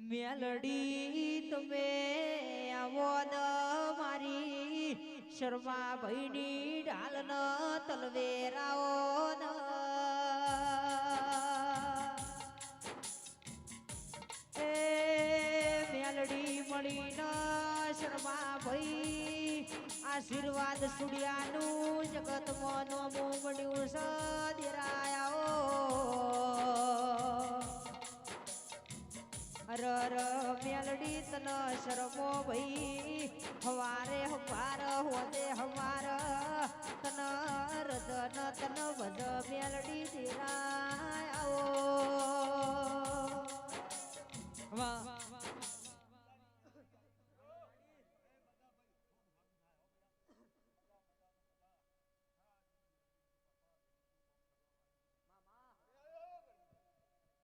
મેલડી તમે આવો દ મારી શર્મા ભાઈની ઢાલ ન તલવેરાઓ ન એ મેલડી મળી ન શર્મા ભાઈ આશીર્વાદ સુડિયાનું જગતમાં નોમું મળ્યું સદિરાયાઓ રર મેલડી તન શરમો ભાઈ હવારે હવાર હોતે હવાર તન રજન તન ભજ મેલડી દેરાય આવો